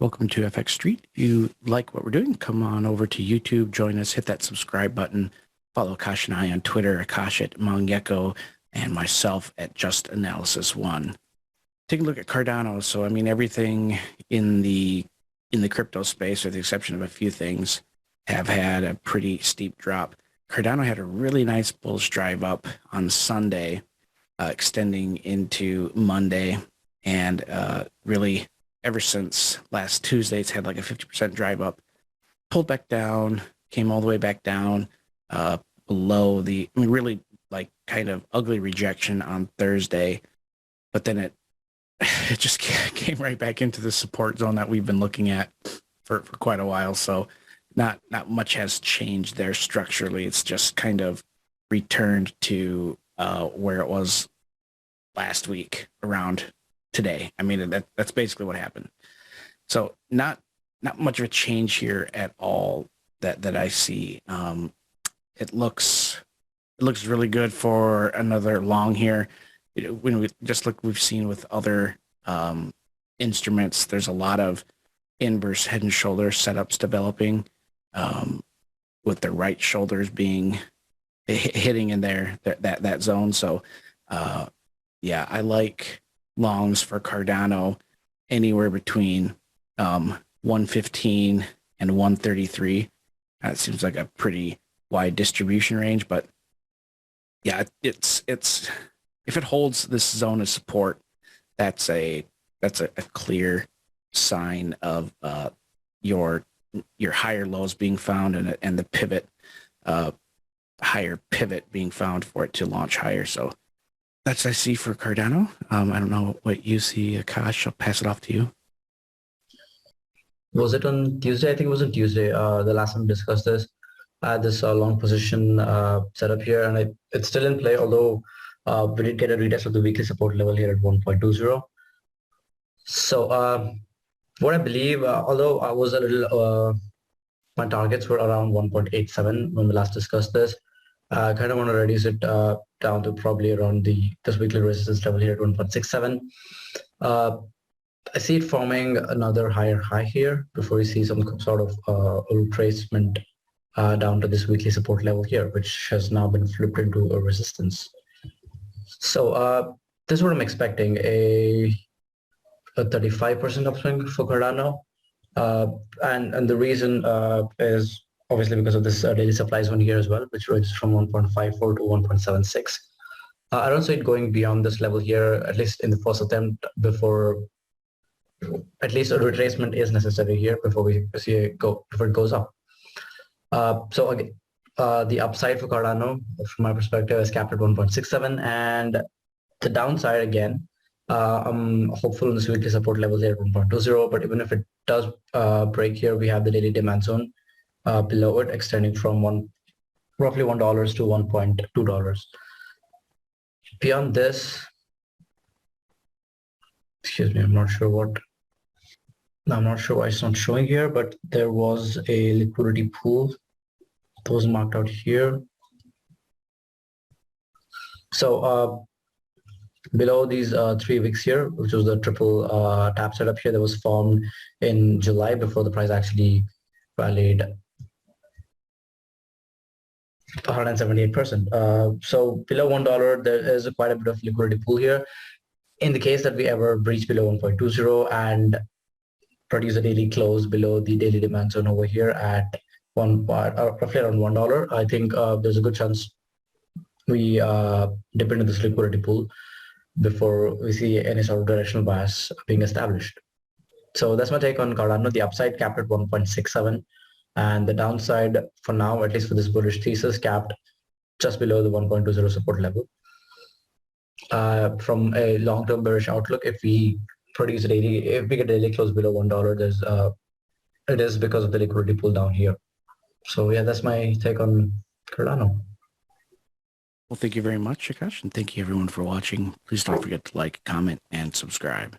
Welcome to FXStreet. If you like what we're doing, come on over to YouTube, join us, hit that subscribe button, follow Akash and I on Twitter, Akash at Mangekko, and myself at Just Analysis 1. Take a look at Cardano. So, I mean, everything in the crypto space, with the exception of a few things, have had a pretty steep drop. Cardano had a really nice bullish drive up on Sunday, extending into Monday, and really ever since last Tuesday, it's had like a 50% drive up, pulled back down, came all the way back down below the, I mean, really like kind of ugly rejection on Thursday, but then it just came right back into the support zone that we've been looking at for quite a while. So not much has changed there structurally. It's just kind of returned to where it was last week around today. I mean, that's basically what happened. So not much of a change here at all that I see. It looks really good for another long here. When we just look, we've seen with other instruments, there's a lot of inverse head and shoulder setups developing, with the right shoulders being hitting in there that zone. So yeah, I like longs for Cardano anywhere between 115 and 133. That seems like a pretty wide distribution range, but yeah, it's if it holds this zone of support, that's a clear sign of your higher lows being found and the pivot, higher pivot being found for it to launch higher. So that's what I see for Cardano. I don't know what you see, Akash. I'll pass it off to you. Was it on Tuesday? I think it was on Tuesday. The last time we discussed this. I had this long position set up here, and it's still in play, although we did get a retest of the weekly support level here at 1.20. So what I believe, although I was a little, my targets were around 1.87 when we last discussed this. I kind of want to reduce it down to probably around this weekly resistance level here at 1.67. I see it forming another higher high here before we see some sort of retracement down to this weekly support level here, which has now been flipped into a resistance. So this is what I'm expecting, a 35% upswing for Cardano. And the reason is obviously because of this daily supply zone here as well, which ranges from 1.54 to 1.76. I don't see it going beyond this level here, at least in the first attempt, before at least a retracement is necessary here before we see it before it goes up. So again, the upside for Cardano, from my perspective, is capped at 1.67, and the downside again, I'm hopeful in this weekly support level here at 1.20. But even if it does break here, we have the daily demand zone below it, extending from roughly $1 to $1.2. Beyond this, excuse me, I'm not sure why it's not showing here, but there was a liquidity pool that was marked out here. So below these 3 weeks here, which was the triple tap setup here that was formed in July before the price actually rallied 178%. So below $1, there is quite a bit of liquidity pool here. In the case that we ever breach below 1.20 and produce a daily close below the daily demand zone over here at roughly around $1, I think there's a good chance we dip into this liquidity pool before we see any sort of directional bias being established. So that's my take on Cardano. The upside capped at 1.67, and the downside for now, at least for this bullish thesis, capped just below the 1.20 support level. From a long-term bearish outlook, if we get a daily close below $1, it is because of the liquidity pull down here. So yeah, that's my take on Cardano. Well, thank you very much, Akash, and thank you everyone for watching. Please don't forget to like, comment, and subscribe.